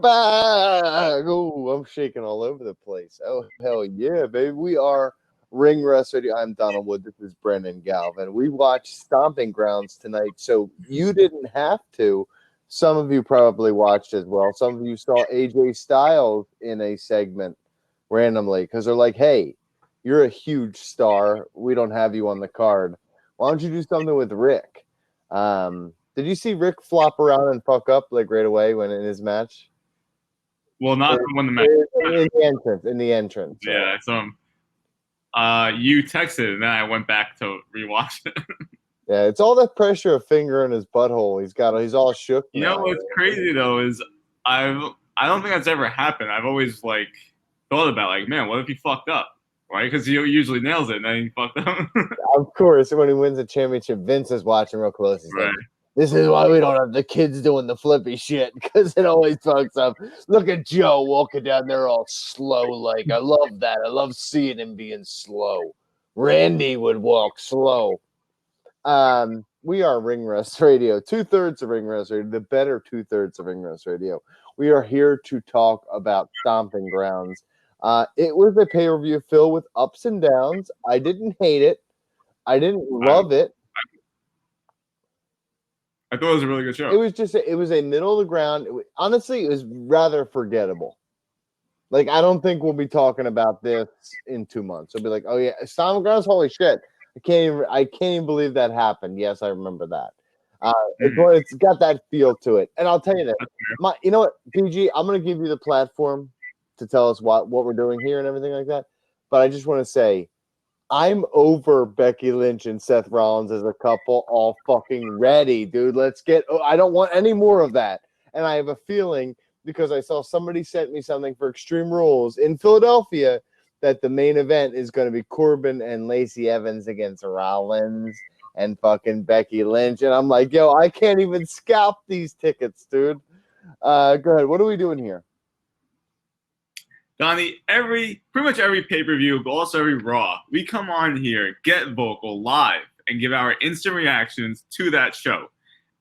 back. Oh, I'm shaking all over the place. Oh, hell yeah, baby. We are Ring Rust Radio. I'm Donald Wood. This is Brandon Galvin. We watched Stomping Grounds tonight, so you didn't have to. Some of you probably watched as well. Some of you saw AJ Styles in a segment randomly because they're like, hey, you're a huge star. We don't have you on the card. Why don't you do something with Rick? Did you see Rick flop around and fuck up like right away when in his match? Well, not when the match. In the entrance. Yeah, I saw him. You texted, and then I went back to rewatch it. Yeah, it's all that pressure of finger in his butthole. He's all shook. You know what's crazy though is I don't think that's ever happened. I've always thought about man, what if he fucked up, right? Because he usually nails it, and then he fucked up. Of course, when he wins a championship, Vince is watching real close. He's like, this is why we don't have the kids doing the flippy shit, because it always fucks up. Look at Joe walking down there all slow. I love that. I love seeing him being slow. Randy would walk slow. We are Ring Rust Radio, 2/3 of Ring Rust Radio, the better 2/3 of Ring Rust Radio. We are here to talk about Stomping Grounds. It was a pay-per-view filled with ups and downs. I didn't hate it. I didn't love it. I thought it was a really good show. It was a middle of the ground. Honestly, it was rather forgettable. I don't think we'll be talking about this in 2 months. We'll be like, oh yeah, Stomping Grounds, holy shit. I can't even believe that happened. Yes, I remember that. It's got that feel to it. And I'll tell you that. You know what, PG, I'm going to give you the platform to tell us what we're doing here and everything like that. But I just want to say, I'm over Becky Lynch and Seth Rollins as a couple all fucking ready, dude. I don't want any more of that. And I have a feeling, because I saw somebody sent me something for Extreme Rules in Philadelphia, that the main event is going to be Corbin and Lacey Evans against Rollins and fucking Becky Lynch. And I'm like, yo, I can't even scalp these tickets, dude. Go ahead. What are we doing here? Donnie, pretty much every pay-per-view, but also every Raw, we come on here, get vocal live, and give our instant reactions to that show.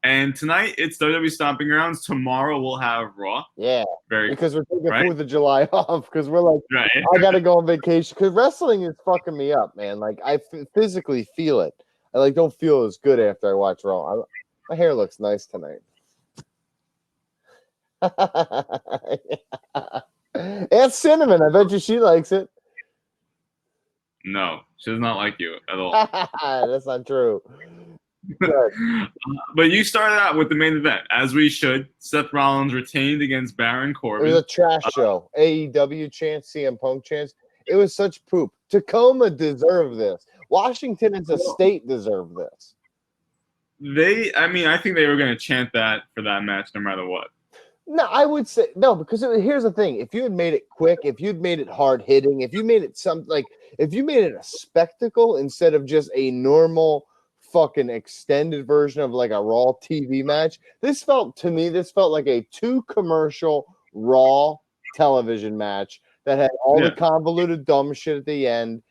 And tonight, it's WWE Stomping Grounds. Tomorrow, we'll have Raw. Yeah, because we're taking 4th of July off, because we're like, right. I got to go on vacation, because wrestling is fucking me up, man. I physically feel it. I don't feel as good after I watch Raw. My hair looks nice tonight. It's Cinnamon. I bet you she likes it. No, she does not like you at all. That's not true. But you started out with the main event, as we should. Seth Rollins retained against Baron Corbin. It was a trash show. AEW chance, CM Punk chance. It was such poop. Tacoma deserved this. Washington as a state deserved this. I think they were going to chant that for that match no matter what. No, I would say no, because here's the thing. If you had made it quick, if you'd made it hard hitting, if you made it if you made it a spectacle instead of just a normal fucking extended version of a Raw TV match, this felt like a 2-commercial Raw television match that had all the convoluted dumb shit at the end.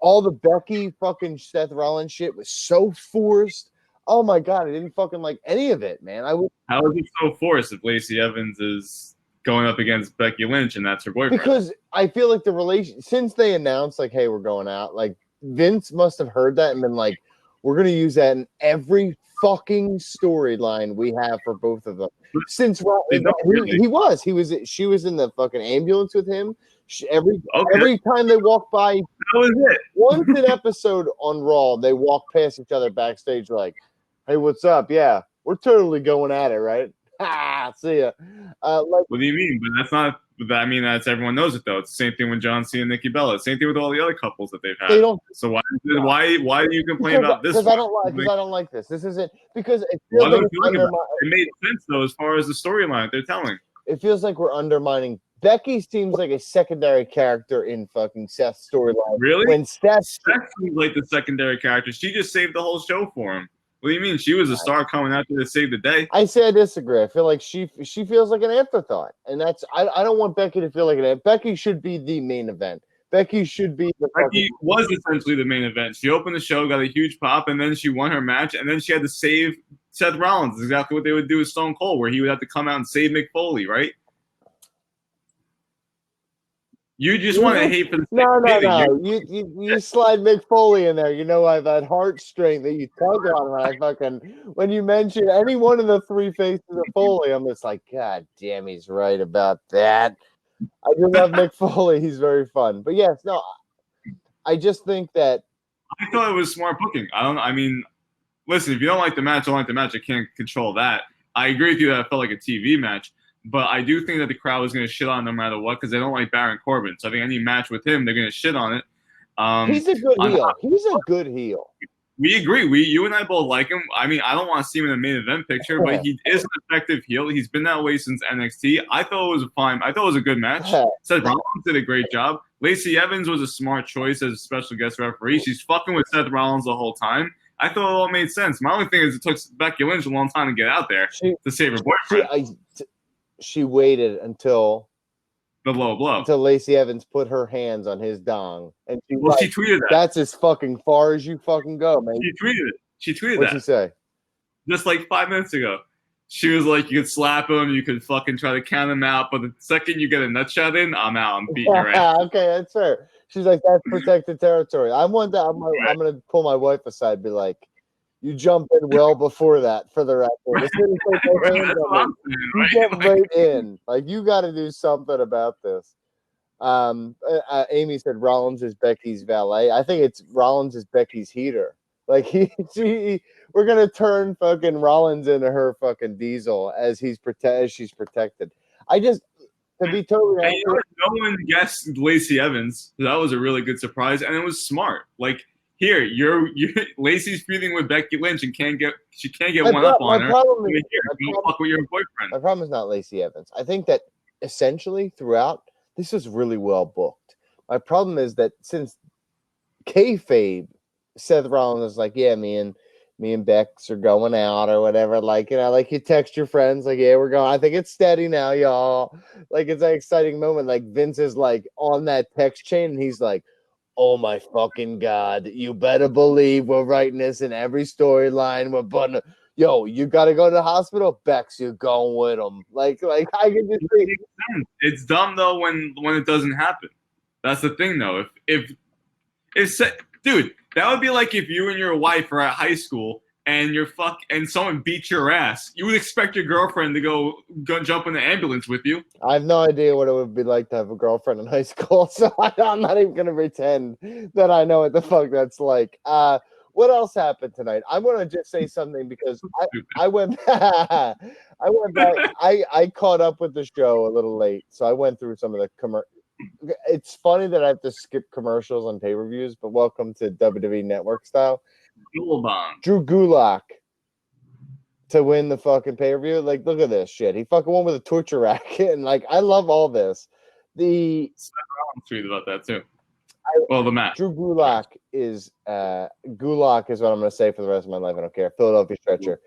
All the Becky fucking Seth Rollins shit was so forced. Oh my god, I didn't fucking like any of it, man. How is it so forced if Lacey Evans is going up against Becky Lynch and that's her boyfriend? Because I feel like the relation, since they announced hey, we're going out, Vince must have heard that and been like, we're gonna use that in every fucking storyline we have for both of them. Since she was in the fucking ambulance with him. Every time they walk by, that was it. Once an episode on Raw, they walk past each other backstage hey, what's up? Yeah, we're totally going at it, right? See ya. What do you mean? But that's not. That's everyone knows it though. It's the same thing with John Cena and Nikki Bella. Same thing with all the other couples that they've had. They don't. So why do you complain about this? Because I don't like this. This isn't because it feels like it made sense though as far as the storyline they're telling. It feels like we're undermining. Becky seems like a secondary character in fucking Seth's storyline. Really? When Seth seems like the secondary character. She just saved the whole show for him. What do you mean? She was a star coming out there to save the day. I say I disagree. I feel like she feels like an afterthought, and that's I don't want Becky to feel like an. Becky should be the main event. Becky should be the. Becky was essentially the main event. She opened the show, got a huge pop, and then she won her match, and then she had to save Seth Rollins. Exactly what they would do with Stone Cold, where he would have to come out and save Mick Foley, right? You just want to hate for the sake No. of hating. You slide Mick Foley in there. You know I have that heartstring that you tug on when you mention any one of the three faces of Foley, I'm just like, God damn, he's right about that. I do love Mick Foley. He's very fun. But yes, no, I just think that I thought it was smart booking. I mean, listen, if you don't like the match, don't like the match. I can't control that. I agree with you that it felt like a TV match. But I do think that the crowd was going to shit on him no matter what because they don't like Baron Corbin. So I think any match with him, they're going to shit on it. he's a good heel. He's a good heel. We agree. You and I both like him. I mean, I don't want to see him in the main event picture, but he is an effective heel. He's been that way since NXT. I thought it was fine. I thought it was a good match. Seth Rollins did a great job. Lacey Evans was a smart choice as a special guest referee. She's fucking with Seth Rollins the whole time. I thought it all made sense. My only thing is it took Becky Lynch a long time to get out there to save her boyfriend. She waited until the low blow. Until Lacey Evans put her hands on his dong. And she tweeted that. That's as fucking far as you fucking go, man. She tweeted that. What'd she say? Just like 5 minutes ago. She was like, you could slap him, you could fucking try to count him out, but the second you get a nut shot in, I'm out. I'm beating your ass. Okay, that's fair. She's like, that's protected territory. I'm going to pull my wife aside and be like, you jump in well before that for the record. You get right in. Like, you got to do something about this. Amy said Rollins is Becky's valet. I think it's Rollins is Becky's heater. Like, we're going to turn fucking Rollins into her fucking diesel as she's protected. To be totally honest, no one guessed Lacey Evans. That was a really good surprise, and it was smart. Like, here, Lacey's feuding with Becky Lynch and she can't get one up on her. Fuck with your boyfriend. My problem is not Lacey Evans. I think that essentially throughout, this was really well booked. My problem is that since kayfabe, Seth Rollins is like, yeah, me and Bex are going out or whatever. Like, like you text your friends, like, yeah, we're going. I think it's steady now, y'all. Like, it's an exciting moment. Like, Vince is like on that text chain, and he's like, oh my fucking God, you better believe we're writing this in every storyline. We're putting, yo, you got to go to the hospital. Bex, you're going with them. Like I can just think. It's dumb though when it doesn't happen. That's the thing though. If dude, that would be like if you and your wife are at high school and and someone beats your ass. You would expect your girlfriend to go jump in the ambulance with you. I have no idea what it would be like to have a girlfriend in high school, so I'm not even going to pretend that I know what the fuck that's like. What else happened tonight? I'm going to just say something because I went back. I caught up with the show a little late, so I went through some of the It's funny that I have to skip commercials on pay-per-views, but welcome to WWE Network style. Drew Gulak to win the fucking pay-per-view. Like, look at this shit. He fucking won with a torture racket, and like, I love all this. I'm tweet about that too. The match. Drew Gulak is Gulak is what I'm going to say for the rest of my life. I don't care. Philadelphia Stretcher.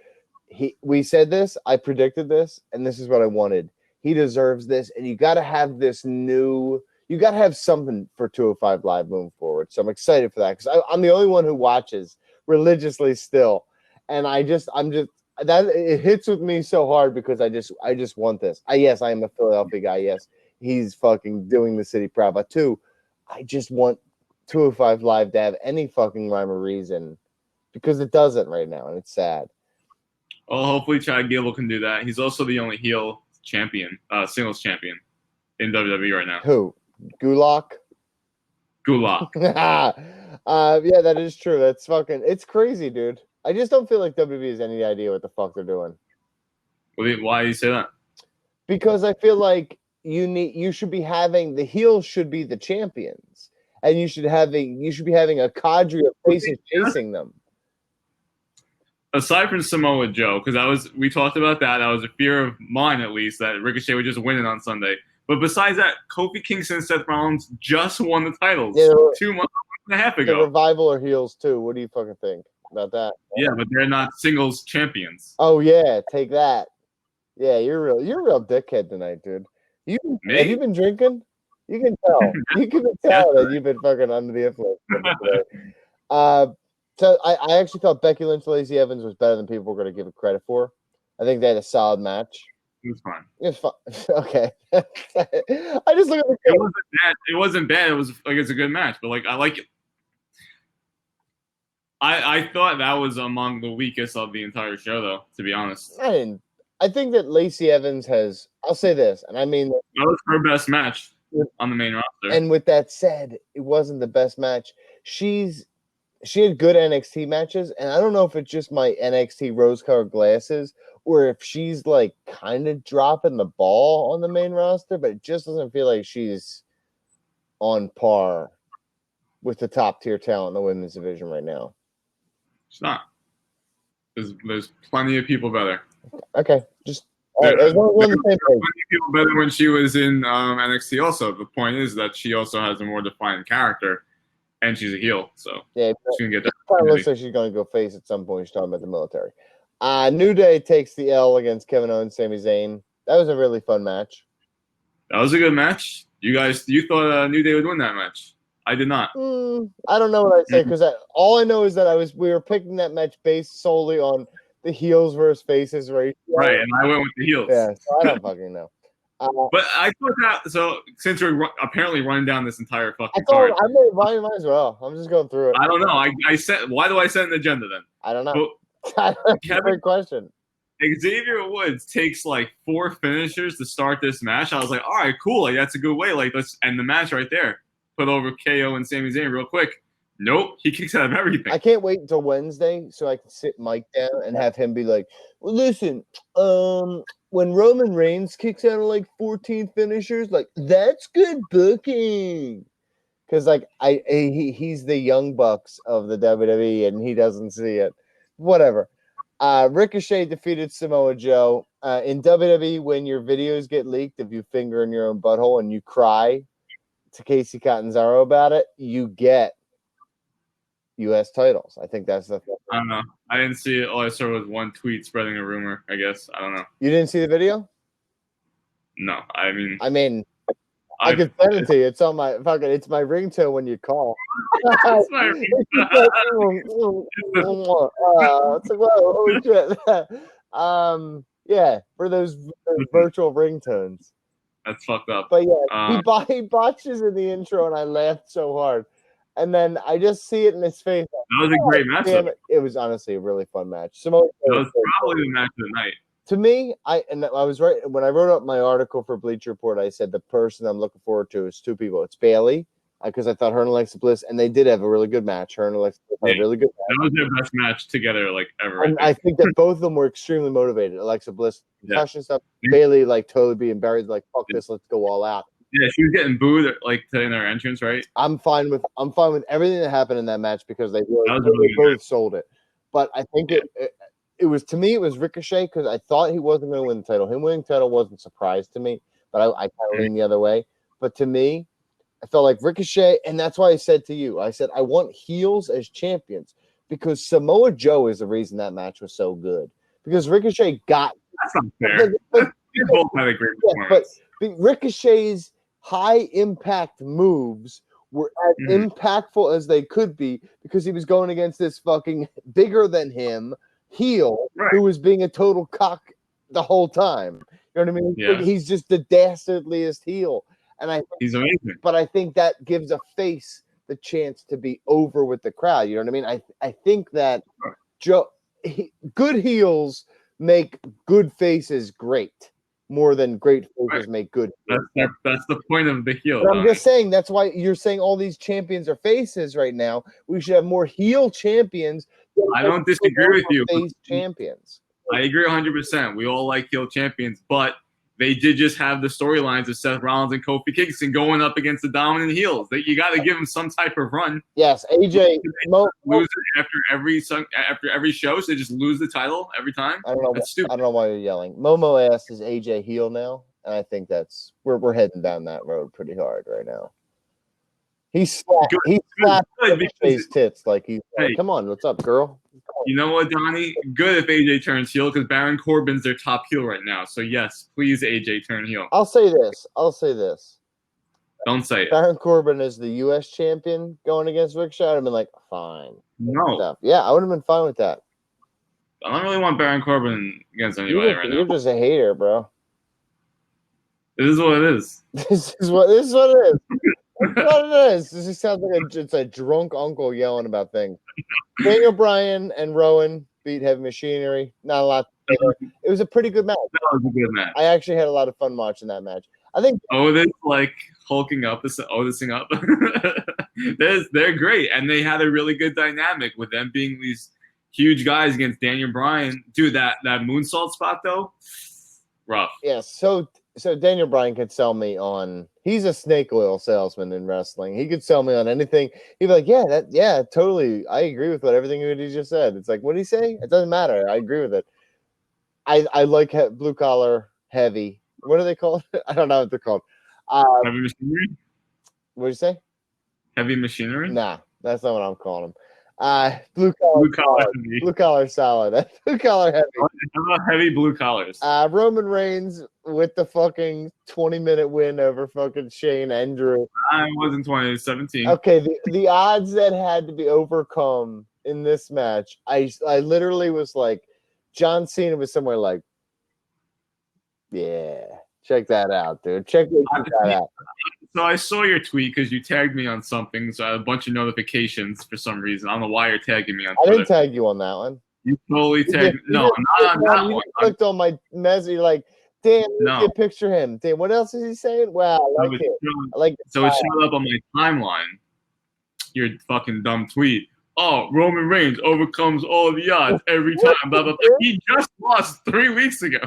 We said this. I predicted this, and this is what I wanted. He deserves this, and you got to have this new. You got to have something for 205 Live moving forward. So I'm excited for that because I'm the only one who watches religiously still, and I'm just that it hits with me so hard because I just want this. Yes, I am a Philadelphia guy. Yes, he's fucking doing the city proud. But two, I just want 205 Live to have any fucking rhyme or reason because it doesn't right now, and it's sad. Well, hopefully Chad Gable can do that. He's also the only heel champion, singles champion in WWE right now. Who? Gulak. Yeah, that is true. That's fucking. It's crazy, dude. I just don't feel like WWE has any idea what the fuck they're doing. Why do you say that? Because I feel like you should be having the heels should be the champions, and you should be having a cadre of faces chasing them. Aside from Samoa Joe, because we talked about that. That was a fear of mine, at least, that Ricochet would just win it on Sunday. But besides that, Kofi Kingston and Seth Rollins just won the titles 2 months and a half ago. The Revival are heels too. What do you fucking think about that? Yeah, but they're not singles champions. Oh yeah, take that. Yeah, you're a real dickhead tonight, dude. Have you been drinking? You can tell. You can tell that you've been fucking under the influence today. So I actually thought Becky Lynch, Lacey Evans was better than people were going to give it credit for. I think they had a solid match. It was fine. It's fine. Okay. I just look at the It wasn't bad. It wasn't bad. It was like it's a good match, but like I like it. I thought that was among the weakest of the entire show, though. To be honest, I think that Lacey Evans has. I'll say this, and I mean that was her best match on the main roster. And with that said, it wasn't the best match. She had good NXT matches, and I don't know if it's just my NXT rose-colored glasses or if she's like kind of dropping the ball on the main roster, but it just doesn't feel like she's on par with the top tier talent in the women's division right now. It's not. There's plenty of people better. Okay, just all right, as long as we're on the same page. Plenty of people better when she was in NXT. Also, the point is that she also has a more defined character, and she's a heel, so yeah, she can get that. It kind of looks like she's going to go face at some point. She's talking about the military. New Day takes the L against Kevin Owens, Sami Zayn. That was a really fun match. That was a good match. You thought New Day would win that match. I did not. I don't know what I'd say because all I know is that we were picking that match based solely on the heels versus faces ratio. Right, and I went with the heels. Yeah, so I don't fucking know. But I thought that. So since we're apparently running down this entire fucking card, card, might as well. I'm just going through it. I don't know. I said, why do I set an agenda then? I don't know. Great question. Xavier Woods takes like 4 finishers to start this match. I was like, all right, cool. Like that's a good way. Like let's end the match right there. Put over KO and Sami Zayn real quick. Nope, he kicks out of everything. I can't wait until Wednesday so I can sit Mike down and have him be like, well, listen, when Roman Reigns kicks out of like 14 finishers, like that's good booking. Because like he's the Young Bucks of the WWE and he doesn't see it. Whatever. Ricochet defeated Samoa Joe. In WWE, when your videos get leaked, if you finger in your own butthole and you cry to Casey Catanzaro about it, you get U.S. titles. I think that's the thing. I don't know. I didn't see it. All I saw was one tweet spreading a rumor, I guess. I don't know. You didn't see the video? No. I mean, I could send it to you. It's on my fucking. It's my ringtone when you call. It's my ringtone. It's like, whoa, holy shit. Yeah, for those virtual ringtones. That's fucked up. But yeah, he botches in the intro, and I laughed so hard. And then I just see it in his face. That was a great match. It was honestly a really fun match. That was probably the match of the night. To me, I was right when I wrote up my article for Bleacher Report. I said the person I'm looking forward to is 2 people. It's Bayley, because I thought her and Alexa Bliss, and they did have a really good match. Her and Alexa Bliss had a really good match. That was their best match together, like ever. And I think that both of them were extremely motivated. Alexa Bliss, concussion stuff. Bayley, like totally being buried, like fuck this, let's go all out. Yeah, she was getting booed like in her entrance, right? I'm fine with everything that happened in that match because they both sold it. But I think it was, to me, it was Ricochet because I thought he wasn't going to win the title. Him winning the title wasn't a surprise to me, but I kind of leaned the other way. But to me, I felt like Ricochet, and that's why I said to you, I said I want heels as champions because Samoa Joe is the reason that match was so good. Because Ricochet got that's not fair. We both had a great performance. But Ricochet's high impact moves were as impactful as they could be because he was going against this fucking bigger than him heel who was being a total cock the whole time. You know what I mean? Yeah. He's just the dastardliest heel. And he's amazing. But I think that gives a face the chance to be over with the crowd. You know what I mean? I think that good heels make good faces great. More than great faces make good. That's the point of the heel. But I'm just saying that's why you're saying all these champions are faces right now. We should have more heel champions. I don't disagree with you. Face champions. I agree 100%. We all like heel champions, but they did just have the storylines of Seth Rollins and Kofi Kingston going up against the dominant heels. You got to give them some type of run. Yes, AJ lose it after every show, so they just lose the title every time. I don't know. That's stupid. I don't know why you're yelling. Momo asked, "Is AJ heel now?" And I think that's we're heading down that road pretty hard right now. He slapped his tits like he's like, come on, what's up, girl? You know what, Donnie? Good if AJ turns heel because Baron Corbin's their top heel right now. So yes, please AJ turn heel. I'll say this. Don't say it. Baron Corbin is the U.S. champion going against Ricochet. I'd have been like, fine. No. Yeah, I would have been fine with that. I don't really want Baron Corbin against anybody right now. You're just a hater, bro. This is what it is. This is what it is. That's what it is. This just sounds like it's a drunk uncle yelling about things. Daniel Bryan and Rowan beat Heavy Machinery. Not a lot to say there. It was a pretty good match. That was a good match. I actually had a lot of fun watching that match. I think Otis like hulking up, Otising up. They're great, and they had a really good dynamic with them being these huge guys against Daniel Bryan. Dude, that moonsault spot though, rough. yeah. So Daniel Bryan could sell me on. He's a snake oil salesman in wrestling. He could sell me on anything. He'd be like, yeah, totally. I agree with everything he just said. It's like, what did he say? It doesn't matter. I agree with it. I like blue collar heavy. What are they called? I don't know what they're called. Heavy machinery. What did you say? Heavy machinery. Nah, that's not what I'm calling them. Blue collar solid. Blue collar heavy. How about heavy blue collars? Roman Reigns with the fucking 20-minute win over fucking Shane and Drew. I wasn't 20, it was 17. Okay, the odds that had to be overcome in this match, I literally was like, John Cena was somewhere like, yeah, check that out, dude. Check that out. So I saw your tweet because you tagged me on something. So I had a bunch of notifications for some reason. I don't know why you're tagging me on Twitter. I didn't tag you on that one. You totally tagged me. No, not on that one. Clicked on my message. You're like, damn, you picture him. Damn, what else is he saying? Wow, I like it. So it showed up on my timeline. Your fucking dumb tweet. Oh, Roman Reigns overcomes all the odds every time. Blah, blah, blah. He just lost 3 weeks ago.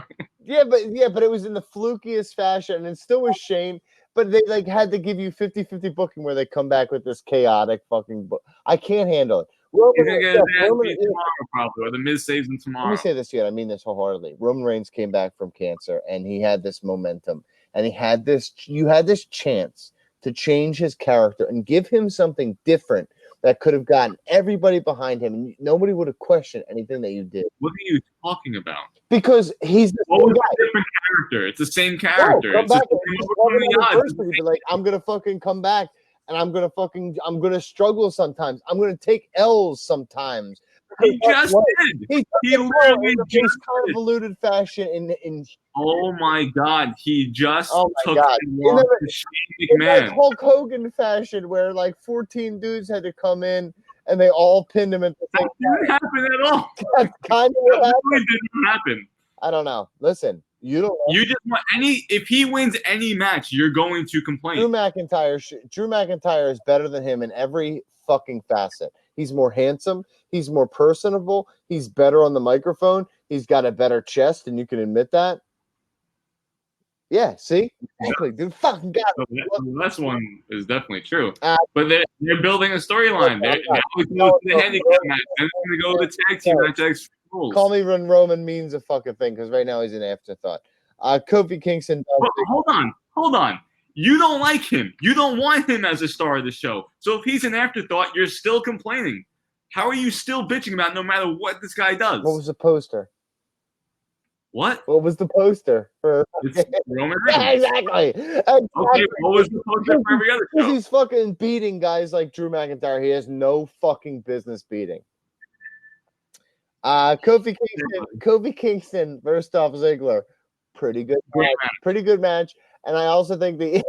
Yeah, but it was in the flukiest fashion, and it still was Shane. But they like had to give you 50-50 booking where they come back with this chaotic fucking book. I can't handle it. Roman tomorrow, probably, or the Miz saves him tomorrow. Let me say this yet. I mean this wholeheartedly. Roman Reigns came back from cancer, and he had this momentum, and he had this. You had this chance to change his character and give him something different that could have gotten everybody behind him, and nobody would have questioned anything that you did. What are you talking about? Because he's the same guy. A different character. It's the same character. No, it's like, I'm gonna fucking come back, and I'm gonna struggle sometimes. I'm gonna take L's sometimes. He just did. He literally just convoluted fashion in. Oh my God! He just took in like Hulk Hogan fashion, where like 14 dudes had to come in and they all pinned him at the same time. That didn't happen at all. That's kind of what happened. Really didn't happen. I don't know. Listen, you don't. You just want if he wins any match, you're going to complain. Drew McIntyre is better than him in every fucking facet. He's more handsome. He's more personable. He's better on the microphone. He's got a better chest, and you can admit that. Yeah, see? Exactly, dude. Fucking God. So this one is definitely true. But they're building a storyline. They're going to go to the handicap match. Then they're going to go to the tag team match. Call me when Roman means a fucking thing, because right now he's an afterthought. Kofi Kingston. Hold on. You don't like him. You don't want him as a star of the show. So if he's an afterthought, you're still complaining. How are you still bitching about no matter what this guy does? What was the poster? What? What was the poster for It's Roman Reigns? Yeah, exactly. Okay, what was the poster for every other show? He's fucking beating guys like Drew McIntyre. He has no fucking business beating. Kofi Kingston versus Dolph Ziggler. Pretty good match. And I also think the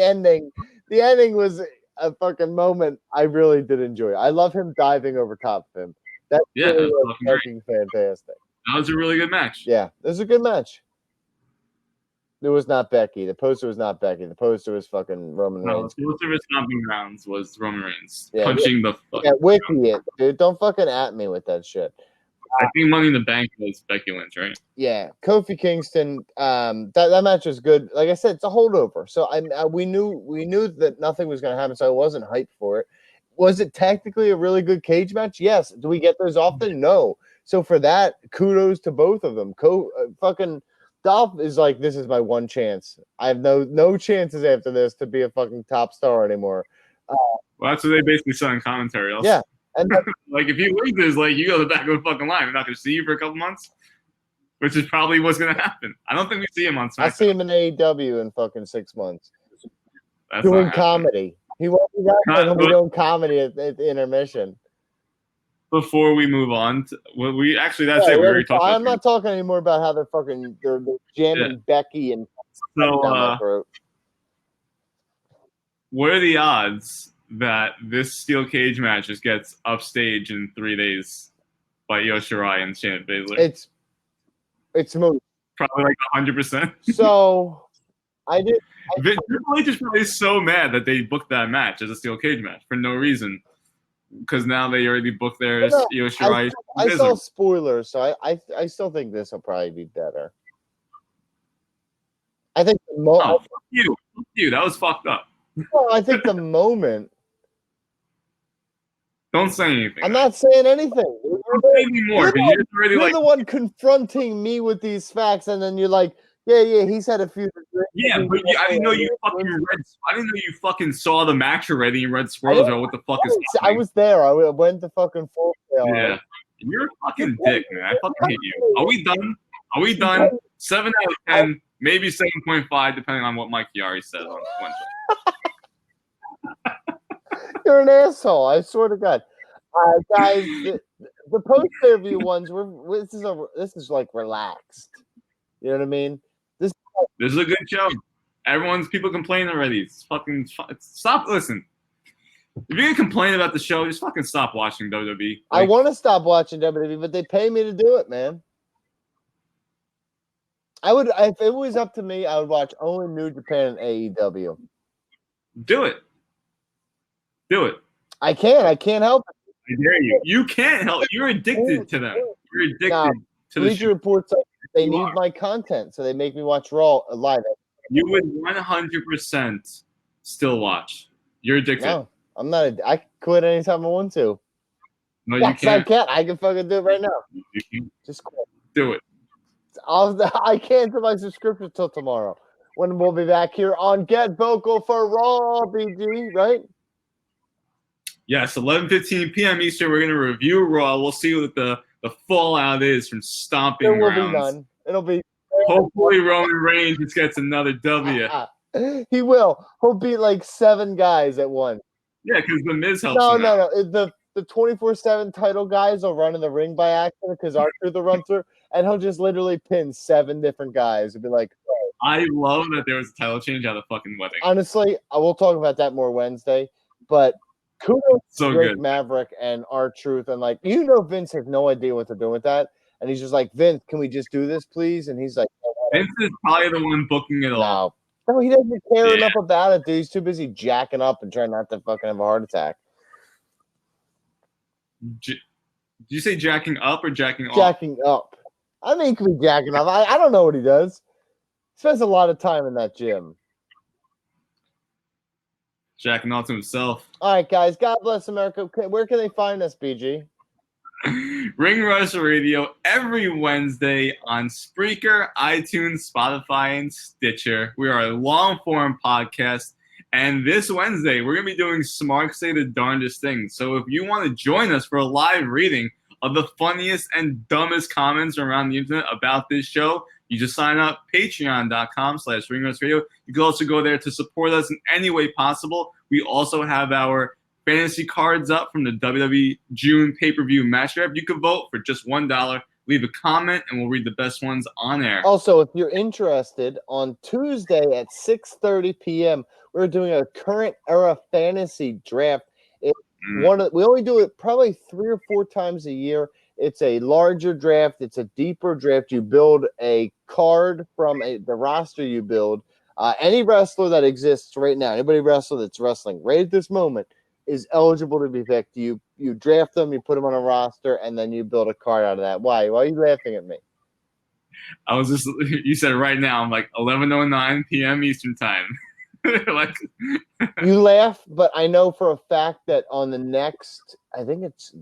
ending was a fucking moment I really did enjoy. I love him diving over top of him. That really was fucking fantastic. That was a really good match. Yeah, it was a good match. It was not Becky. The poster was not Becky. The poster was fucking Roman Reigns. The poster of Stomping Grounds was Roman Reigns punching the fuck. Yeah, wiki it, dude. Don't fucking at me with that shit. I think Money in the Bank was Becky Lynch, right? Yeah, Kofi Kingston. That match was good. Like I said, it's a holdover. So we knew that nothing was going to happen. So I wasn't hyped for it. Was it technically a really good cage match? Yes. Do we get those often? No. So for that, kudos to both of them. Fucking Dolph is like, this is my one chance. I have no chances after this to be a fucking top star anymore. Well, that's what they basically said in commentary. Also. Yeah. And like, if you lose, like, you go to the back of the fucking line. We're not going to see you for a couple months, which is probably what's going to happen. I don't think we see him on SmackDown. I see him in AEW in fucking 6 months. That's doing comedy. He won't be doing comedy at the intermission. Before we move on, I'm not talking anymore about how they're jamming Becky and So, down my throat. what are the odds that this steel cage match just gets upstaged in 3 days by Io Shirai and Shayna Baszler? It's most Probably like 100%. so. Triple H is probably so mad that they booked that match as a steel cage match for no reason, because now they already booked their Io Shirai. I saw spoilers, so I still think this will probably be better. I think fuck you, that was fucked up. I think the moment. Don't say anything. I'm not saying anything. Don't say anything more. You're the one confronting me with these facts, and then you're like, yeah, he's had a few. Yeah, but I didn't know you fucking read. I didn't know you fucking saw the match already and read spoilers about what the fuck is happening. I was there. I went to fucking full scale. Yeah, you're a fucking dick, man. I fucking hate you. Are we done? Are we done? 7 out of 10, maybe 7.5, depending on what Mike Chiari says on Wednesday. You're an asshole. I swear to God, guys. The post-interview ones. This is like relaxed. You know what I mean? This is a good show. People complain already. It's fucking stop. Listen, if you're gonna complain about the show, just fucking stop watching WWE. I want to stop watching WWE, but they pay me to do it, man. I would, if it was up to me, I would watch only New Japan and AEW. Do it. I can't help it. I dare you. You can't help it. You're addicted to them. You're addicted to the show. Reports. They need my content, so they make me watch Raw live. You would 100% still watch. You're addicted. No, I'm not. I can quit anytime I want to. No, you can't. I can't. I can fucking do it right now. Just quit. Do it. I cancel my subscription till tomorrow, when we'll be back here on Get Vocal for Raw, BG, right? Yes, 11:15 p.m. Eastern. We're going to review Raw. We'll see what the fallout is from Stomping Grounds. It will be none. It'll be. Hopefully Roman Reigns just gets another W. He will. He'll beat like 7 guys at once. Yeah, because The Miz helps him out. No. The 24/7 title guys will run in the ring by accident because R-Truth will run through, and he'll just literally pin 7 different guys and be like, oh. I love that there was a title change at the fucking wedding. Honestly, I will talk about that more Wednesday, but kudos to Drake Maverick and R-Truth, and Vince has no idea what they're doing with that, and he's just like, Vince, can we just do this, please? And he's like, Vince is probably the one booking it all. No, he doesn't care enough about it, dude. He's too busy jacking up and trying not to fucking have a heart attack. Did you say jacking up or jacking off? Jacking up. I mean, he could be jacking up. I don't know what he does. He spends a lot of time in that gym. Jacking off to himself. All right, guys. God bless America. Where can they find us, BG? Ring Rust Radio every Wednesday on Spreaker, iTunes, Spotify, and Stitcher. We are a long-form podcast. And this Wednesday, we're going to be doing Smart Say the Darndest Things. So if you want to join us for a live reading of the funniest and dumbest comments around the internet about this show, you just sign up, patreon.com/ringrustradio. You can also go there to support us in any way possible. We also have our fantasy cards up from the WWE June pay-per-view match draft. You can vote for just $1. Leave a comment, and we'll read the best ones on air. Also, if you're interested, on Tuesday at 6:30 p.m., we're doing a current era fantasy draft. We only do it probably 3 or 4 times a year. It's a larger draft. It's a deeper draft. You build a card from the roster you build. Any wrestler that exists right now, anybody wrestler that's wrestling right at this moment, is eligible to be picked. You draft them, you put them on a roster, and then you build a card out of that. Why are you laughing at me? I was just, you said right now, I'm like 11:09 p.m. Eastern time. You laugh, but I know for a fact that on the next, I think it's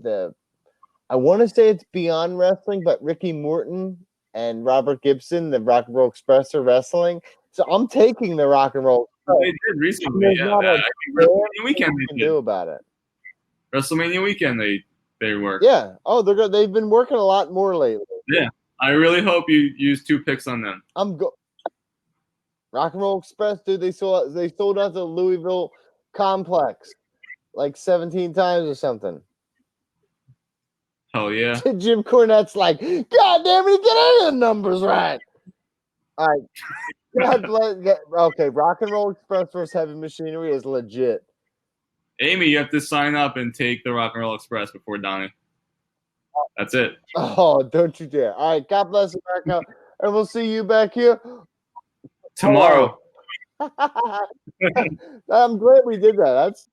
I want to say it's Beyond Wrestling, but Ricky Morton and Robert Gibson, the Rock and Roll Express, are wrestling. So I'm taking the Rock and Roll Express. They did recently. WrestleMania weekend they did. Do about it. WrestleMania weekend they work. Yeah. Oh, they've been working a lot more lately. Yeah. I really hope you use 2 picks on them. Rock and Roll Express, dude. They sold out the Louisville complex like 17 times or something. Hell yeah. Jim Cornette's like, God damn it, get any of the numbers right. All right. God bless. Okay, Rock and Roll Express versus Heavy Machinery is legit. Amy, you have to sign up and take the Rock and Roll Express before Donnie. That's it. Oh, don't you dare. All right, God bless America. And we'll see you back here Tomorrow. I'm glad we did that. That's